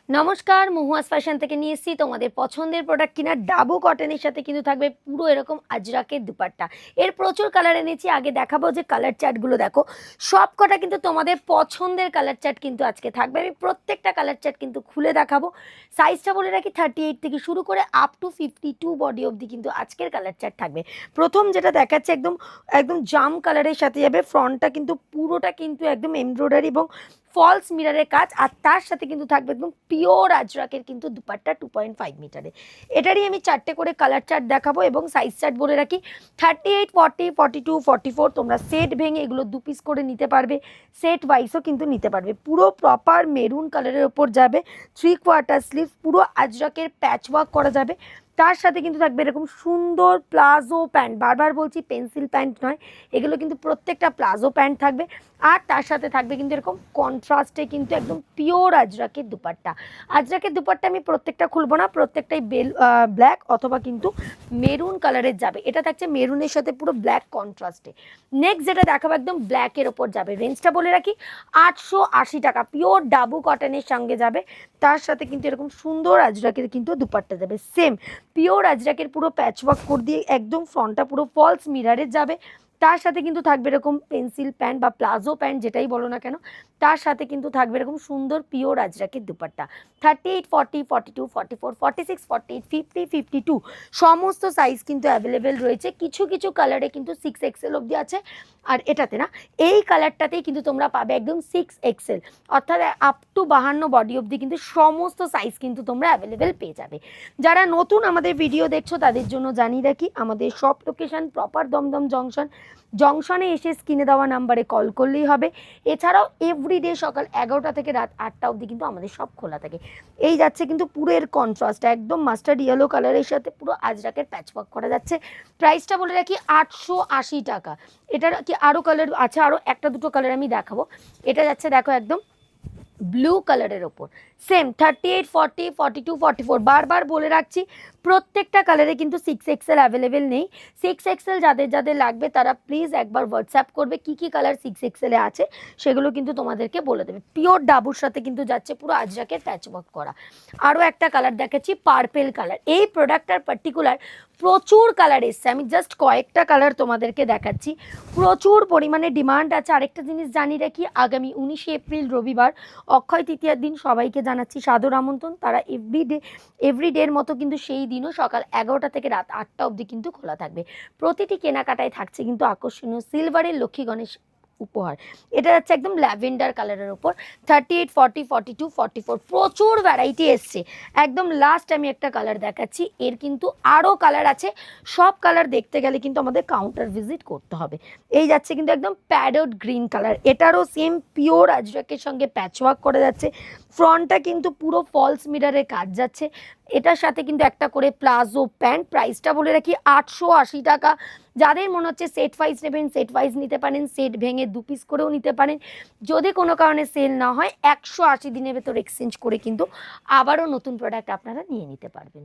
নমস্কার, মহুয়াস ফ্যাশন থেকে নিয়ে এসেছি তোমাদের পছন্দের প্রোডাক্ট কিনা ডাবু কটনের সাথে কিন্তু থাকবে পুরো এরকম আজরাকের দুপাট্টা। এর প্রচুর কালার এনেছি, আগে দেখাবো যে কালার চার্টগুলো দেখো, সব কটা কিন্তু তোমাদের পছন্দের কালার চার্ট কিন্তু আজকে থাকবে। আমি প্রত্যেকটা কালার চার্ট কিন্তু খুলে দেখাবো। সাইজটা বলে রাখি 38 থেকে শুরু করে আপ টু 52 বডি অবধি কিন্তু আজকের কালার চার্ট থাকবে। প্রথম যেটা দেখাচ্ছে একদম একদম জাম কালারের সাথে যাবে, ফ্রন্টটা কিন্তু পুরোটা কিন্তু একদম এমব্রয়ডারি এবং ফলস মিরারের কাজ, আর তার সাথে কিন্তু থাকবে একদম পিওর আজরাকের কিন্তু দুপাট্টা 2.5 মিটারে। এটারই আমি চারটে করে কালার চার্ট দেখাবো এবং সাইজ চার্ট বলে রাখি 38, 40, 42, 44। তোমরা সেট ভেঙে এগুলো দু পিস করে নিতে পারবে, সেট ওয়াইজও কিন্তু নিতে পারবে। পুরো প্রপার মেরুন কালারের ওপর যাবে, 3/4 স্লিভ, পুরো আজরাকের প্যাচ ওয়ার্ক করা যাবে। তার সাথে কিন্তু থাকবে এরকম সুন্দর প্লাজো প্যান্ট, বারবার বলছি পেন্সিল প্যান্ট নয়, এগুলো কিন্তু প্রত্যেকটা প্লাজো প্যান্ট থাকবে। আর তার সাথে থাকবে কিন্তু এরকম কন্ট্রাস্টে কিন্তু একদম পিওর আজরাকের দুপাট্টা। আজরাকের দুপাট্টা আমি প্রত্যেকটা খুলবো না, প্রত্যেকটাই ব্ল্যাক অথবা কিন্তু মেরুন কালারের যাবে। এটা থাকছে মেরুনের সাথে পুরো ব্ল্যাক কন্ট্রাস্টে। নেক্সট যেটা দেখাবো একদম ব্ল্যাকের ওপর যাবে, রেঞ্জটা বলে রাখি 880 টাকা, পিওর ডাবু কটনের সঙ্গে যাবে। তার সাথে কিন্তু এরকম সুন্দর আজরাকের কিন্তু দুপাট্টা যাবে, সেম পিওর আজরাকের পুরো প্যাচওয়ার্ক করে দিয়ে একদম ফ্রন্টটা পুরো ফলস মিরারের যাবে। তার সাথে কিন্তু থাকবে এরকম পেন্সিল প্যান্ট বা প্লাজো প্যান্ট যেটাই বলো না কেন, তার সাথে কিন্তু থাকবে এরকম সুন্দর পিওর আজরাকের দুপাট্টা। 38, 40, 42, 44, 46, 48, 50, 52 সমস্ত সাইজ কিন্তু অ্যাভেলেবেল রয়েছে। কিছু কিছু কালারে কিন্তু 6XL অবধি আছে, আর এটাতে না, এই কালারটাতেই কিন্তু তোমরা পাবে একদম 6XL, অর্থাৎ আপ টু 52 বডি অবধি কিন্তু সমস্ত সাইজ কিন্তু তোমরা অ্যাভেলেবেল পেয়ে যাবে। যারা নতুন আমাদের ভিডিও দেখছো তাদের জন্য জানিয়ে রাখি, আমাদের সব লোকেশন প্রপার দমদম জংশনে এসে স্ক্রিনে দেওয়া নাম্বারে কল করলেই হবে। এছাড়াও এভরিডে সকাল 11টা থেকে রাত 8টা অবধি কিন্তু আমাদের সব খোলা থাকে। এই যাচ্ছে কিন্তু পুরো এর কন্ট্রাস্ট একদম মাস্টার্ড ইয়েলো কালারের সাথে পুরো আজরাকের প্যাচওয়ার্ক করা যাচ্ছে। প্রাইসটা বলে রাখি 880 টাকা। এটার কি আরও কালার আছে, আরও একটা দুটো কালার আমি দেখাবো। এটা যাচ্ছে দেখো একদম ব্লু কালারের ওপর, সেম 38, 40, 42, 44। বারবার বলে রাখছি প্রত্যেকটা কালারে কিন্তু 6XL অ্যাভেলেবেল নেই। 6XL যাদের যাদের লাগবে তারা প্লিজ একবার হোয়াটসঅ্যাপ করবে, কি কি কালার 6XL এ আছে সেগুলো কিন্তু তোমাদেরকে বলে দেবে। পিওর ডাবুর সাথে কিন্তু যাচ্ছে পুরো আজরাকের প্যাচওয়ার্ক করা। আরও একটা কালার দেখাচ্ছি পার্পেল কালার। এই প্রোডাক্টটার পার্টিকুলার প্রচুর কালার এসছে, আমি জাস্ট কয়েকটা কালার তোমাদেরকে দেখাচ্ছি। প্রচুর পরিমাণে ডিমান্ড আছে। আরেকটা জিনিস জানিয়ে রাখি, আগামী 19শে এপ্রিল রবিবার অক্ষয় তৃতীয়ার দিন সবাইকে জানাচ্ছি সাদর আমন্ত্রণ। তারা এভরিডের মতো কিন্তু সেই দিনও সকাল 11টা থেকে রাত 8টা অবধি কিন্তু খোলা থাকবে। প্রতিটি কেনাকাটায় থাকছে কিন্তু আকর্ষণীয় সিলভারের লক্ষ্মী গণেশ উপহার। এটা যাচ্ছে একদম ল্যাভেন্ডার কালারের ওপর, 38, 40, 42, 44 প্রচুর ভ্যারাইটি এসছে। একদম লাস্ট আমি একটা কালার দেখাচ্ছি, এর কিন্তু আরও কালার আছে। সব কালার দেখতে গেলে কিন্তু আমাদের কাউন্টার ভিজিট করতে হবে। এই যাচ্ছে কিন্তু একদম প্যারট গ্রিন কালার, এটারও সেম পিওর আজরাকের সঙ্গে প্যাচওয়ার্ক করে যাচ্ছে। ফ্রন্টটা কিন্তু পুরো ফলস মিরারের কাজ যাচ্ছে। এটার সাথে কিন্তু একটা করে প্লাজো প্যান্ট। প্রাইসটা বলে রাখি 880 টাকা। যাদের মনে হচ্ছে সেট ওয়াইজ নেবেন সেট ওয়াইজ নিতে পারেন, সেট ভেঙে দু পিস করেও নিতে পারেন। যদি কোনো কারণে সেল না হয় 180 দিনের ভেতর এক্সচেঞ্জ করে কিন্তু আবারও নতুন প্রোডাক্ট আপনারা নিয়ে নিতে পারবেন।